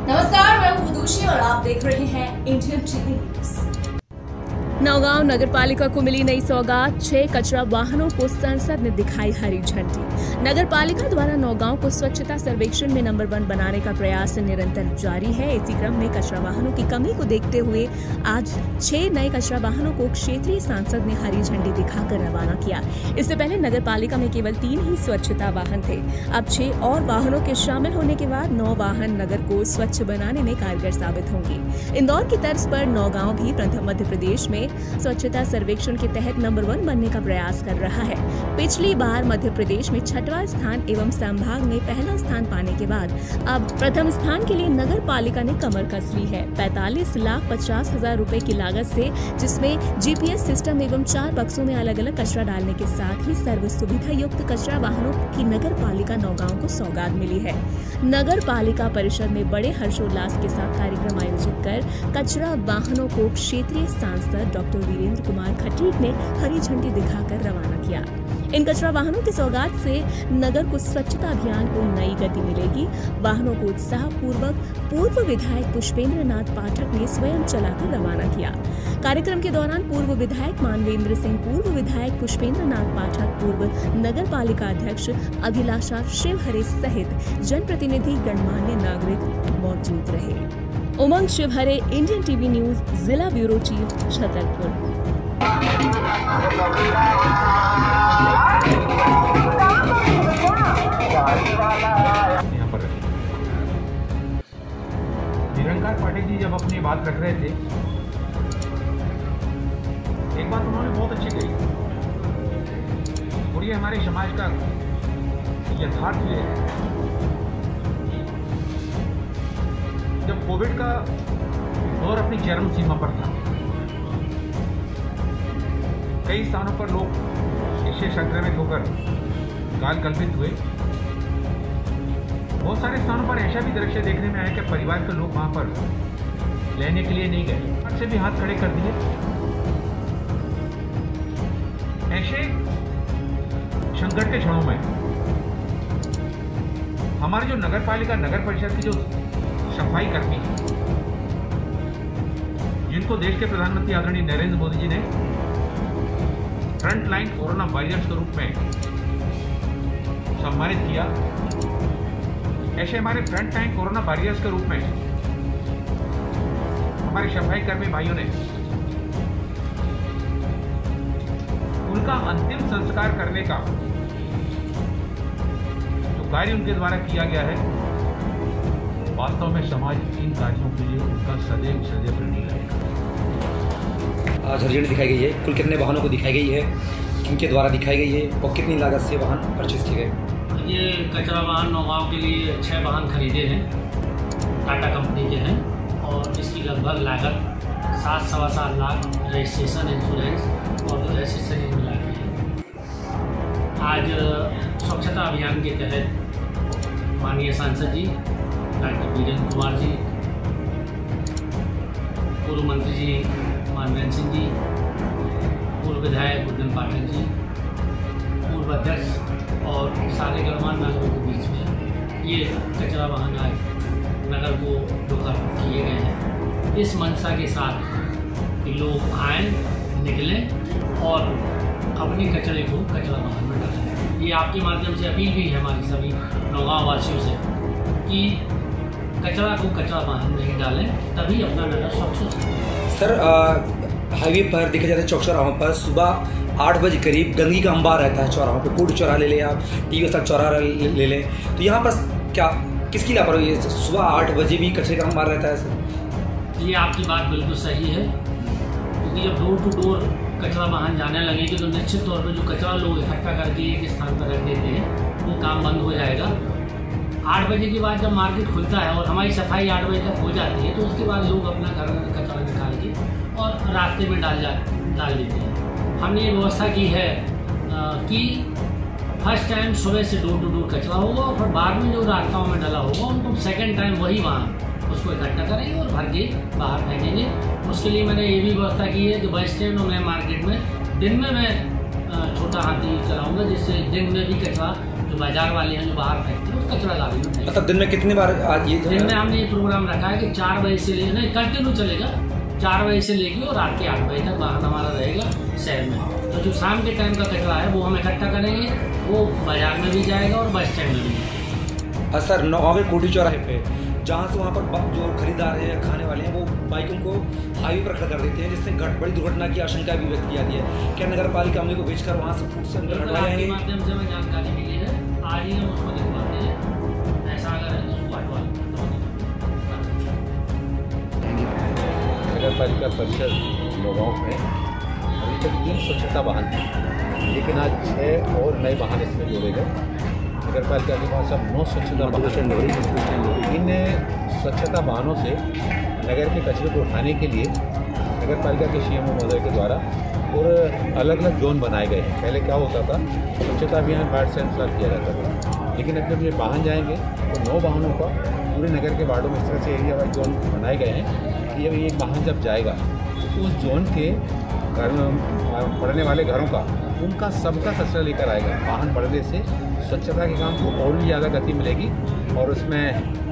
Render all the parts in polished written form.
नमस्कार, मैं हूं विदुषी और आप देख रहे हैं इंडियन टीवी न्यूज। नौगांव नगर पालिका को मिली नई सौगात, 6 कचरा वाहनों को संसद ने दिखाई हरी झंडी। नगर पालिका द्वारा नौगांव को स्वच्छता सर्वेक्षण में नंबर 1 बनाने का प्रयास निरंतर जारी है। इसी क्रम में कचरा वाहनों की कमी को देखते हुए आज 6 नए कचरा वाहनों को क्षेत्रीय सांसद ने हरी झंडी दिखाकर रवाना किया। इससे पहले नगर पालिका में केवल 3 ही स्वच्छता वाहन थे। अब 6 और वाहनों के शामिल होने के बाद 9 वाहन नगर को स्वच्छ बनाने में कारगर साबित होंगे। इंदौर की तर्ज पर नौगांव भी प्रथम मध्य प्रदेश में स्वच्छता सर्वेक्षण के तहत नंबर 1 बनने का प्रयास कर रहा है। पिछली बार मध्य प्रदेश में 6वां स्थान एवं संभाग में पहला स्थान पाने के बाद अब प्रथम स्थान के लिए नगर पालिका ने कमर कस ली है। 45,50,000 रुपए की लागत से, जिसमें जीपीएस सिस्टम एवं 4 बक्सों में अलग अलग कचरा डालने के साथ ही सर्व सुविधा युक्त कचरा वाहनों की नगर पालिका नौगांव को सौगात मिली है। नगर पालिका परिषद में बड़े हर्षोल्लास के साथ कार्यक्रम आयोजित कर कचरा वाहनों को क्षेत्रीय सांसद डॉक्टर वीरेंद्र कुमार खटीक ने हरी झंडी दिखाकर रवाना किया। इन कचरा वाहनों की सौगात से नगर को स्वच्छता अभियान को नई गति मिलेगी। वाहनों को उत्साहपूर्वक पूर्व विधायक पुष्पेंद्र नाथ पाठक ने स्वयं चलाकर रवाना किया। कार्यक्रम के दौरान पूर्व विधायक मानवेंद्र सिंह, पूर्व विधायक पुष्पेंद्र नाथ पाठक, पूर्व नगर पालिका अध्यक्ष अभिलाषा शिवहरे सहित जनप्रतिनिधि, गणमान्य नागरिक मौजूद रहे। उमंग शिवहरे, इंडियन टीवी न्यूज, जिला ब्यूरो चीफ, छतरपुर। निरंकार पाठक जी जब अपनी बात रख रहे थे, एक बात उन्होंने बहुत अच्छी कही और ये हमारे समाज का यथार्थ है। जब कोविड का दौर अपनी चरम सीमा पर था, कई स्थानों पर लोग इससे संक्रमित होकर काल कल्पित हुए। बहुत सारे स्थानों पर ऐसा भी दृश्य देखने में आया कि परिवार के लोग वहां पर लेने के लिए नहीं गए, हाथ से भी हाथ खड़े कर दिए। ऐसे संकट के क्षणों में हमारे जो नगर पालिका, नगर परिषद की जो सफाई कर्मी, जिनको देश के प्रधानमंत्री आदरणीय नरेंद्र मोदी जी ने फ्रंट लाइन कोरोना वॉरियर्स के रूप में सम्मानित किया, ऐसे हमारे फ्रंट लाइन कोरोना वॉरियर्स के रूप में हमारे सफाई कर्मी भाइयों ने उनका अंतिम संस्कार करने का जो कार्य उनके द्वारा किया गया है, वास्तव में समाज इन कार्यों के लिए उनका सदैव सदैव ऋणी रहेगा। आज हरी झंडी दिखाई गई है। कुल कितने वाहनों को दिखाई गई है, किनके द्वारा दिखाई गई है और कितनी लागत से वाहन परचेज किए गए? ये कचरा वाहन नौगांव के लिए 6 वाहन खरीदे हैं, टाटा कंपनी के हैं और इसकी लगभग लागत 7-7.25 लाख रजिस्ट्रेशन, इंश्योरेंस और एसेसरीज मिला के है। आज स्वच्छता अभियान के तहत माननीय सांसद जी डॉक्टर वीरेंद्र कुमार जी, पूर्व मंत्री जी मानवेंद्र सिंह जी, पूर्व विधायक पुष्पेंद्र पाठक जी, पूर्व अध्यक्ष और सारे गणमान्य नागरिकों के बीच में ये कचरा वाहन आज नगर को लोकार्पण किए गए हैं, इस मंशा के साथ कि लोग आएँ, निकलें और अपने कचरे को कचरा वाहन में डालें। ये आपके माध्यम से अपील भी है हमारी सभी नौगांव वासियों से कि कचरा को कचरा वाहन में ही डालें, तभी अपना नगर स्वच्छ हो सकता है। सर, हाईवे पर देखा जाता है चौक चौराहों पर सुबह 8 बजे करीब गंदगी का अंबार रहता है। चौराहों पे कोट चौराहा ले लें, आप टीवी तक चौराहा ले लें, तो यहाँ पर क्या किसकी लापरवाही है? सुबह 8 बजे भी कचरे का अंबार रहता है सर। ये आपकी बात बिल्कुल सही है, क्योंकि जब डोर टू डोर कचरा वाहन जाने लगेंगे तो निश्चित तौर पर जो कचरा लोग इकट्ठा करके एक स्थान पर रख देते हैं वो काम बंद हो जाएगा। 8 बजे के बाद जब मार्केट खुलता है और हमारी सफाई 8 बजे तक हो जाती है तो उसके बाद लोग अपना घर में कचरा निकाल के और रास्ते में डाल देते हैं। हमने ये व्यवस्था की है कि फर्स्ट टाइम सुबह से डोर टू डोर कचरा होगा और फिर बाद में जो रास्ताओं में डाला होगा उनको सेकंड टाइम वही वहाँ उसको इकट्ठा करेंगे और भर के बाहर फेंकेंगे। उसके लिए मैंने ये भी व्यवस्था की है कि बस स्टैंड और नए मार्केट में दिन में मैं छोटा हाथी चलाऊँगा, जिससे दिन में भी कचरा जो जो बाजार वाले हैं जो बाहर फेंकते हैं उस कचरा गाड़ी में फेंकते मतलब दिन में कितनी बार आज ये दिन में हमने ये प्रोग्राम रखा है कि 4 बजे से ले नहीं कंटिन्यू चलेगा, 4 बजे से लेके और रात के 8 बजे तक वाहन हमारा रहेगा शहर में। तो जो शाम के टाइम का कचरा है वो हम इकट्ठा करेंगे, वो बाजार में भी जाएगा और बस स्टैंड में भी जाएगा। सर नौगांव के कोठी चौराहे पे जहाँ से वहाँ पर जो खरीदार हैं या खाने वाले हैं वो बाइकों को हाईवे पर खड़ा कर देते हैं, जिससे बड़ी दुर्घटना की आशंका भी व्यक्त की जाती है। क्या नगर पालिका अमले को बेचकर वहाँ से फूड सेंटर हटवाएंगे? माध्यम से हमें जानकारी मिली है, आज ही हम उसको दिखवाते हैं, ऐसा अगर है उसको हटवा नगर पालिका परिषद नौगांव में अभी तक 3 स्वच्छता वाहन थे, लेकिन आज 6 और नए वाहन इसमें जोड़े गए। नगर पालिका के पास अब 9 स्वच्छता वाहन हैं। इन स्वच्छता वाहनों से नगर के कचरे को उठाने के लिए नगर पालिका के सीएमओ महोदय के द्वारा और अलग अलग जोन बनाए गए हैं। पहले क्या होता था, स्वच्छता अभियान वार्ड से अनुसार किया जाता था, लेकिन अब जब ये वाहन जाएंगे तो 9 वाहनों का पूरे नगर के वार्डों में इस तरह से एरिया वाइज जोन बनाए गए हैं कि अब एक वाहन जब जाएगा तो उस जोन के घर में पड़ने वाले घरों का उनका सबका कचरा लेकर आएगा। वाहन बढ़ने से स्वच्छता के काम को और भी ज़्यादा गति मिलेगी। और उसमें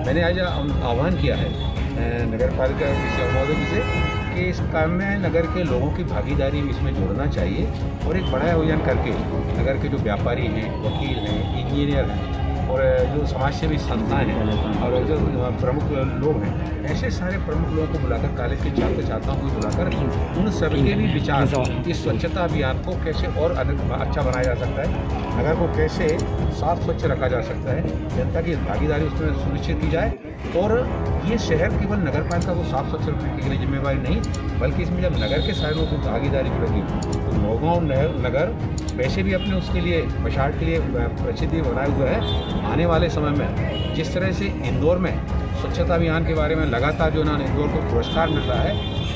मैंने आज आह्वान किया है नगर पालिका के महोदय जी से कि इस काम में नगर के लोगों की भागीदारी इसमें जोड़ना चाहिए और एक बड़ा आयोजन करके नगर के जो व्यापारी हैं, वकील हैं, इंजीनियर हैं और जो समाजसेवी संस्थाएं हैं और जो प्रमुख लोग हैं, ऐसे सारे प्रमुख लोगों को बुलाकर, कॉलेज के छात्र छात्राओं को बुलाकर उन सबके भी विचार इस स्वच्छता अभियान को कैसे और अच्छा बनाया जा सकता है, नगर को कैसे साफ स्वच्छ रखा जा सकता है, जनता की भागीदारी उसमें सुनिश्चित की जाए। और ये शहर केवल नगर पालिका को साफ स्वच्छ रखने के लिए जिम्मेवारी नहीं, बल्कि इसमें जब नगर के सारे लोगों की भागीदारी बढ़ेगी तो नौगांव नगर वैसे भी अपने उसके लिए मशाल के लिए प्रसिद्धि बनाए हुआ है। आने वाले समय में जिस तरह से इंदौर में स्वच्छता अभियान के बारे में लगातार जो ना इंदौर को पुरस्कार मिल रहा है,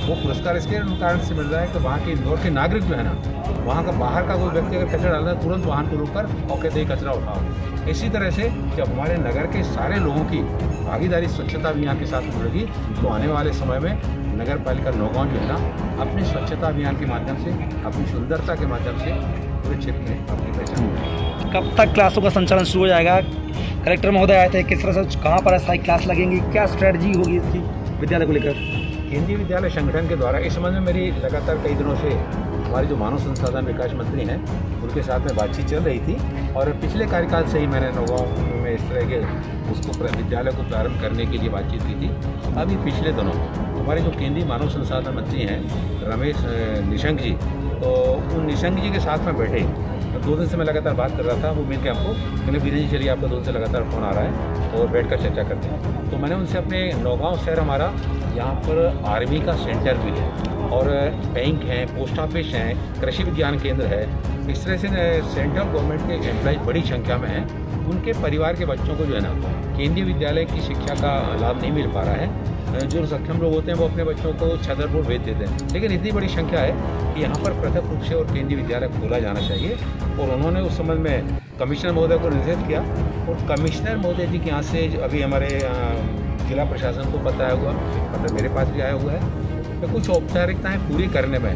वो पुरस्कार इसके कारण से मिल रहा है कि वहाँ के इंदौर के नागरिक जो है ना, वहाँ का बाहर का कोई व्यक्ति अगर कचरा डालना है तुरंत वाहन को रोककर और कहते हैं कचरा उठाओ। इसी तरह से जब हमारे नगर के सारे लोगों की भागीदारी स्वच्छता अभियान के साथ जुड़ेगी तो आने वाले समय में नगर पालिका नौगांव जो है ना अपने स्वच्छता अभियान के माध्यम से, अपनी सुंदरता के माध्यम से पूरे क्षेत्र में अपनी पहचान। कब तक क्लासों का संचालन शुरू हो जाएगा? कलेक्टर महोदय आए थे, किस तरह से कहाँ पर अस्थायी क्लास लगेंगी, क्या स्ट्रेटजी होगी इसकी विद्यालय को लेकर? केंद्रीय विद्यालय संगठन के द्वारा इस संबंध में मेरी लगातार कई दिनों से हमारे जो मानव संसाधन विकास मंत्री हैं उनके साथ में बातचीत चल रही थी और पिछले कार्यकाल से ही मैंने नौगांव में इस तरह के उसको विद्यालय को प्रारंभ करने के लिए बातचीत की थी। अभी पिछले दिनों हमारे जो केंद्रीय मानव संसाधन मंत्री हैं रमेश निशंक जी, तो उन निशंक जी के साथ में बैठे 2 दिन से मैं लगातार बात कर रहा था। वो मिल के हमको मैंने वीरेंद्र जी चलिए आपका 2 दिन से लगातार फ़ोन आ रहा है और बैठ कर चर्चा करते हैं। तो मैंने उनसे अपने नौगांव शहर हमारा यहाँ पर आर्मी का सेंटर भी है और बैंक हैं, पोस्ट ऑफिस हैं, कृषि विज्ञान केंद्र है, इस तरह से सेंट्रल गवर्नमेंट के एम्प्लॉय बड़ी संख्या में हैं। उनके परिवार के बच्चों को जो है ना केंद्रीय विद्यालय की शिक्षा का लाभ नहीं मिल पा रहा है। जो सक्षम लोग होते हैं वो अपने बच्चों को छतरपुर भेज देते हैं, लेकिन इतनी बड़ी संख्या है कि यहाँ पर पृथक रूप से और केंद्रीय विद्यालय खोला जाना चाहिए। और उन्होंने उस संबंध में कमिश्नर महोदय को निर्देशित किया और कमिश्नर महोदय जी के यहाँ से अभी हमारे जिला प्रशासन को बताया हुआ, मतलब मेरे पास भी आया हुआ है, तो कुछ औपचारिकताएँ पूरी करने में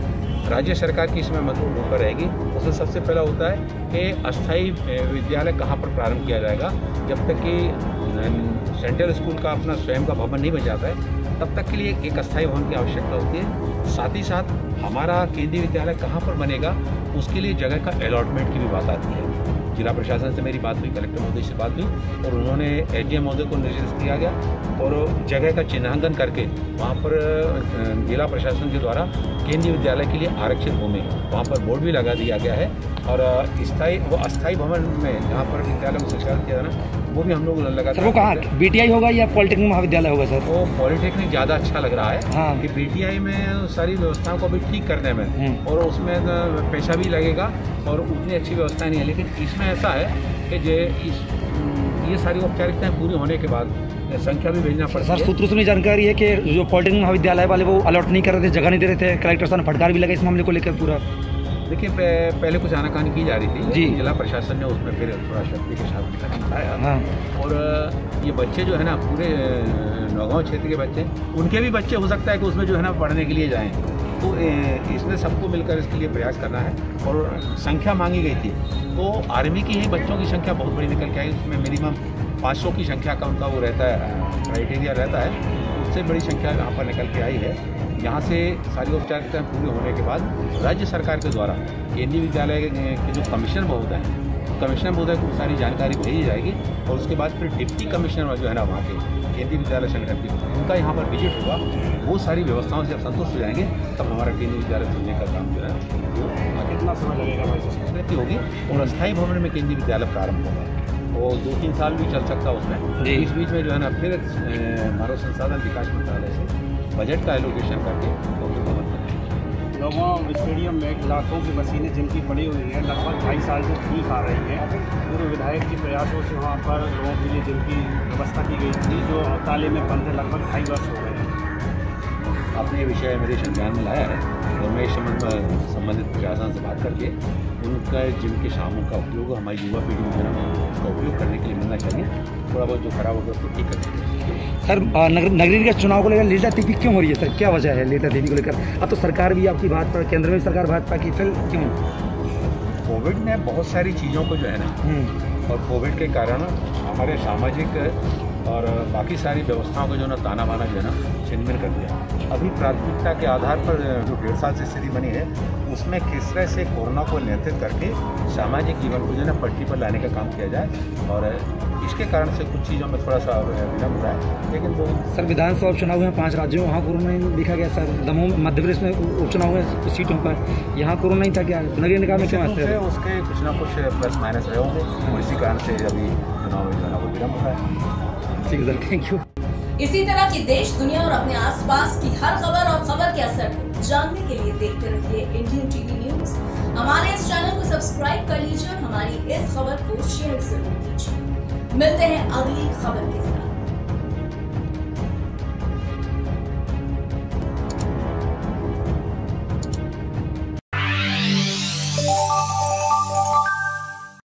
राज्य सरकार की इसमें महत्वपूर्ण भूमिका रहेगी। उसमें सबसे पहला होता है कि अस्थायी विद्यालय कहाँ पर प्रारंभ किया जाएगा। जब तक कि सेंट्रल स्कूल का अपना स्वयं का भवन नहीं बन जाता है तब तक के लिए एक अस्थायी भवन की आवश्यकता होती है। साथ ही साथ हमारा केंद्रीय विद्यालय कहाँ पर बनेगा उसके लिए जगह का अलॉटमेंट की भी बात आती है। जिला प्रशासन से मेरी बात हुई, कलेक्टर महोदय से बात हुई और उन्होंने एसडीएम महोदय को निर्देश दिया गया और जगह का चिन्हांकन करके वहाँ पर जिला प्रशासन के द्वारा केंद्रीय विद्यालय के लिए आरक्षित भूमि वहाँ पर बोर्ड भी लगा दिया गया है। और अस्थायी भवन में जहाँ पर विद्यालय को संचालित किया जाना वो भी हम लोग लगा। सर वो कहाँ बीटीआई होगा या पॉलिटेक्निक महाविद्यालय होगा? सर वो पॉलिटेक्निक ज़्यादा अच्छा लग रहा है। हाँ। कि बीटीआई में सारी व्यवस्थाओं को भी ठीक करने में और उसमें पैसा भी लगेगा और उतनी अच्छी व्यवस्था नहीं है, लेकिन इसमें ऐसा है कि ये सारी औपचारिकताएँ पूरी होने के बाद संख्या भी भेजना पड़ता है। सर सूत्रों से मुझे जानकारी है कि जो पॉलिटेक्निक महाविद्यालय वाले वो अलॉट नहीं कर रहे थे, जगह नहीं दे रहे थे, कलेक्टर साहब ने फटकार भी लगा इस मामले को लेकर पूरा। देखिए पहले कुछ आनाकानी की जा रही थी जी, जिला प्रशासन ने उसमें फिर थोड़ा शक्ति के साथ दिखाया। हाँ। और ये बच्चे जो है ना पूरे नौगांव क्षेत्र के बच्चे, उनके भी बच्चे हो सकता है कि उसमें जो है ना पढ़ने के लिए जाएं, तो इसमें सबको मिलकर इसके लिए प्रयास करना है। और संख्या मांगी गई थी तो आर्मी की ही बच्चों की संख्या बहुत बड़ी निकल के आई। उसमें मिनिमम 500 की संख्या का उनका वो रहता है, क्राइटेरिया रहता है। उससे बड़ी संख्या यहाँ पर निकल के आई है। यहाँ से सारी औपचारिकताएँ पूरी होने के बाद राज्य सरकार के द्वारा केंद्रीय विद्यालय के जो कमिश्नर महोदय हैं, कमिश्नर महोदय को सारी जानकारी भेजी जाएगी और उसके बाद फिर डिप्टी कमिश्नर जो है ना वहाँ के केंद्रीय विद्यालय संगठन की, उनका यहाँ पर विजिट होगा। वो सारी व्यवस्थाओं से जब संतुष्ट हो जाएंगे तब हमारा केंद्रीय विद्यालय खुलने का काम जो है कितना समय लगेगा भाई होगी। और अस्थायी भवन में केंद्रीय विद्यालय प्रारंभ होगा और 2-3 साल भी चल सकता है उसमें। इस बीच में जो है ना फिर मानव संसाधन विकास मंत्रालय से बजट का एलोकेशन करके भवन बनाएंगे। लोगों स्टेडियम में लाखों की मशीनें जिनकी पड़ी हुई हैं, लगभग 2.5 साल से ठीक आ रही हैं। पूर्व विधायक के प्रयासों से वहाँ पर लोगों के लिए जिनकी व्यवस्था की गई थी जो ताले में बंद है, लगभग 2.5 वर्ष हो गए हैं। आपने ये विषय मेरे संज्ञान में लाया है और मैं इस संबंधित प्रशासन से बात करके उनका जिम के शामों का उपयोग हमारी युवा पीढ़ी में उसका उपयोग करने के लिए मिलना चाहिए। थोड़ा बहुत जो खराब होगा उसको ठीक करना सर, नगरीय का चुनाव को लेकर लेटादेखी क्यों हो रही है सर? क्या वजह है लेटादेखी को लेकर? अब तो सरकार भी आपकी भाजपा, केंद्र में सरकार भाजपा की, फिर क्यों? कोविड ने बहुत सारी चीज़ों को जो है ना, और कोविड के कारण हमारे सामाजिक और बाकी सारी व्यवस्थाओं को जो ना ताना बाना जो है ना छिन-भिन कर दिया। अभी प्राथमिकता के आधार पर जो 1.5 साल से स्थिति बनी है उसमें किस तरह से कोरोना को नियंत्रित करके सामाजिक जीवन को जो है ना पटरी पर लाने का काम किया जाए। और इसके कारण से कुछ चीज़ों में थोड़ा सा विलम्ब हो रहा है। लेकिन वो सर, विधानसभा उपचुनाव हुए 5 राज्यों, वहाँ कोरोना देखा गया सर। दमोह मध्य प्रदेश में उपचुनाव हुए कुछ सीटों पर, यहाँ कोरोना नहीं था क्या? नगरीय निकाय में क्यों आते हैं? उसके कुछ ना कुछ प्लस माइनस रहे होंगे और इसी कारण से अभी चुनाव में जो है ना वो विलम्ब हो रहा है। ठीक है सर, थैंक यू। इसी तरह की देश, दुनिया और अपने आसपास की हर खबर और खबर के असर को जानने के लिए देखते रहिए इंडियन टीवी न्यूज। हमारे इस चैनल को सब्सक्राइब कर लीजिए और हमारी इस खबर को शेयर जरूर कीजिए। मिलते हैं अगली खबर के साथ।